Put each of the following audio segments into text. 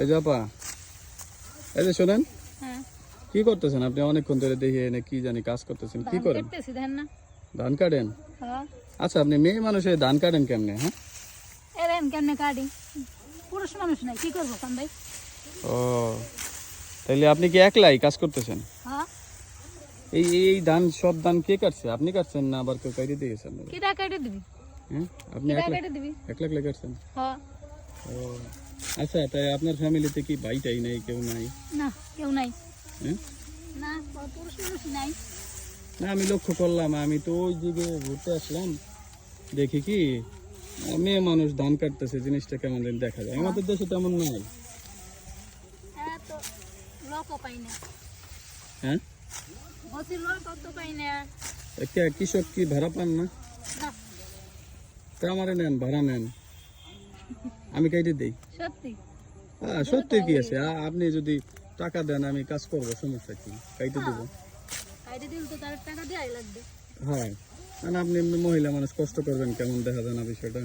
এই যে আপা, এই যে শোনেন, হ্যাঁ কি করতেছেন আপনি? অনেকক্ষণ ধরে দেখি এনে কি জানি কাজ করতেছেন, কি করেন? কাটতেছি দেন না। ধান কাটেন? হ্যাঁ আচ্ছা, আপনি মেয়ে মানুষ হয়ে ধান কাটেন কেমনে? হ্যাঁ, এরেন কেমনে কাটি, পুরুষ মানুষ নাই, কি করবো কান ভাই? ও, তাইলে আপনি কি একলাই কাজ করতেছেন? হ্যাঁ এই এই ধান, সব ধান কে কাটছে? আপনি কাটছেন না আবার কেউ কাটি দিয়ে গেছেন? কিটা কেটে দিবি, হ্যাঁ, আপনি কিটা একলা কেটে দিবি। একলা একলা কাটছেন? হ্যাঁ ও আচ্ছা, তাই আপনার ফ্যামিলিতে কি ভাই টাই নাই, কেউ নাই? না কেউ নাই, হ্যাঁ, না কোনো পুরুষ মানুষ নাই। না আমি লক্ষ্য করলাম, আমি তো ওই দিকে ঘুরতে আসলাম, দেখি কি মেয়ে মানুষ ধান কাটতেছে, জিনিসটা কেমন যেন দেখা যায়। আমাদের দেশে তেমন নাই। হ্যাঁ তো লোক পাই না, হ্যাঁ, বসি লোক তো পাই না। একটা কৃষক কি ভাড়া পান না? না তা আমারে নেন, ভাড়া নেন, আমি কাইটে দেই। সত্যি হ্যাঁ, সত্যি কি আছে, আপনি যদি টাকা দেন আমি কাজ করবো, সমস্যা কি, কাইটে দেবো। কাইটে দিল তো তার টাকা দেওয়াই লাগবে। হ্যাঁ, না আপনি এমনি মহিলা মানুষ, কষ্ট করবেন, কেমন দেখা যায় না বিষয়টা।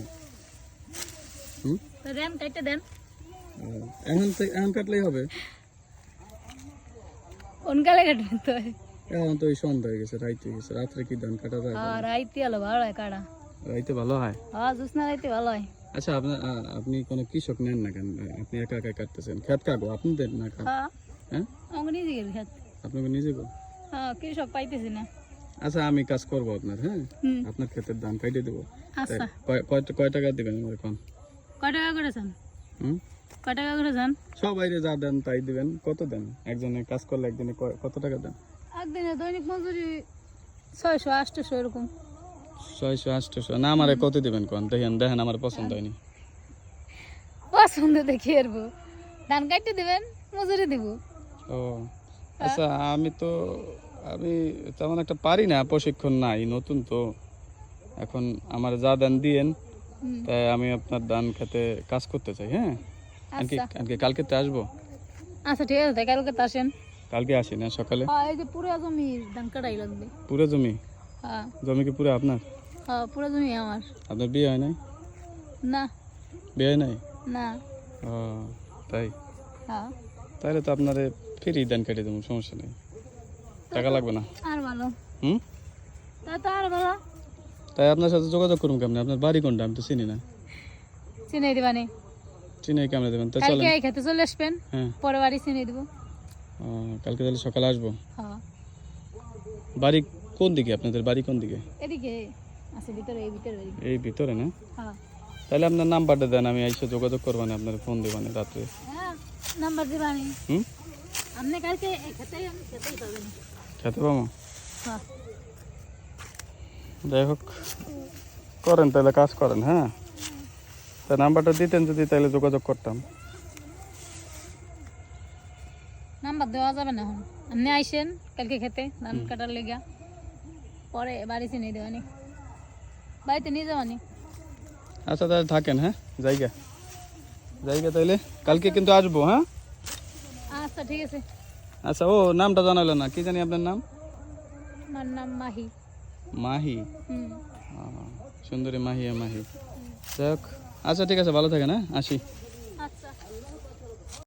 হুম, তো দেন কাইটে দেন। এখন কাটলেই হবে। কোন কালে কাটবেন তো? এখন তো ওই সন্ধ্যা হয়ে গেছে, রাইতে হয়ে গেছে, রাত্রে কি ধান কাটা যায়? আর রাইতে আলো ভালো হয় কাটা। রাইতে ভালো হয়। হ্যাঁ জুসনা রাইতে ভালো হয়। আচ্ছা, আপনি কোনো কৃষক নেন না কেন? আপনি একা একা কাটতেছেন, খেত কাকো আপনি দেন না কাক? হ্যাঁ হ্যাঁ, আমাকে নিজে গেল খেত। আপনাকে নিজে গো? হ্যাঁ কৃষক পাইতেছি না। আচ্ছা, আমি কাজ করবো আপনার, হ্যাঁ, হুম আপনার ক্ষেতের ধান কাইটে দেবো। আচ্ছা কয় টাকা দিবেন আমার এখন? কয় টাকা করেছেন? হুম, কয় টাকা করেছেন? সবাই যা দেন তাই দিবেন। কত দেন? একজনে কাজ করলে একদিনে কত টাকা দেন? একদিনে দৈনিক মজুরি 600-800 এরকম। 600-800? না, আমারে কত দিবেন কোন? দেখেন দেখেন, আমার পছন্দ হয়নি। পছন্দ দেখি আরবো, ধান কাটতে দিবেন, মজুরি দিব। ও আচ্ছা, আমি তেমন একটা পারি না, প্রশিক্ষণ নাই, নতুন তো এখন। আমার যা দেন দিয়েন, হুম, তাই আমি আপনার ধান খেতে কাজ করতে চাই। হ্যাঁ, আচ্ছা কালকে তো আসবো। আচ্ছা ঠিক আছে, কালকে তো আসেন। কালকে আসি না সকালে? হ্যাঁ এই যে পুরো জমি ধান কাটাই লাগবে। পুরো জমি? হ্যাঁ জমি কি পুরো আপনার? হ্যাঁ পুরো জমি আমার। আপনার বিয়ে হয় নাই? না বিয়ে হয় নাই? না। ও তাই? হ্যাঁ তাহলে তো আপনারে ফ্রি ধান কেটে দেবো, সমস্যা নেই, টাকা লাগবে না। আর ভালো, হুম, তা তো আর ভালো। তাই আপনার সাথে যোগাযোগ করুন কেমন? আপনার বাড়ি কোনটা? আমি তো চিনি না। চিনাই দিবানি, চিনি কেমন দেবেন? তাই কালকে চলেন। এই খেতে চলে আসবেন, হ্যাঁ, পরে বাড়ি চিনিয়ে দিব। কালকে তাহলে সকালে আসবো। হ্যাঁ বাড়ি কোন দিকে? আপনাদের বাড়ি কোন দিকে? এদিকে আছে ভিতরে, এই ভিতরে বাড়ি। এই ভিতরে না? হ্যাঁ তাহলে আপনার নাম্বারটা দেন, আমি এসে যোগাযোগ করবো না, আপনার ফোন দেবানে রাত্রে। হ্যাঁ নাম্বার দিবানি। হুম, আপনি কালকে খেতেই পাবেন। খেতে পাবো? হ্যাঁ যাই হোক, করেন তাহলে, কাজ করেন। হ্যাঁ, তা নাম্বারটা দিতেন যদি, তাহলে যোগাযোগ করতাম। নাম্বার দেওয়া যাবে না এখন, আপনি আইসেন কালকে খেতে ধান কাটার লেগা, পরে বাড়ি চিনিয়ে দেবানি, বাড়িতে নিয়ে যাবানি। আচ্ছা তাহলে থাকেন। হ্যাঁ, জায়গা তাইলে কালকে কিন্তু আসবো। হ্যাঁ, আচ্ছা ঠিক আছে। আচ্ছা, ও নামটা জানালেন না, কি জানি আপনার নাম? আমার নাম মাহি। মাহি? হুম সুন্দরী মাহি। যাই হোক, আচ্ছা ঠিক আছে, ভালো থাকেন। হ্যাঁ, আসি।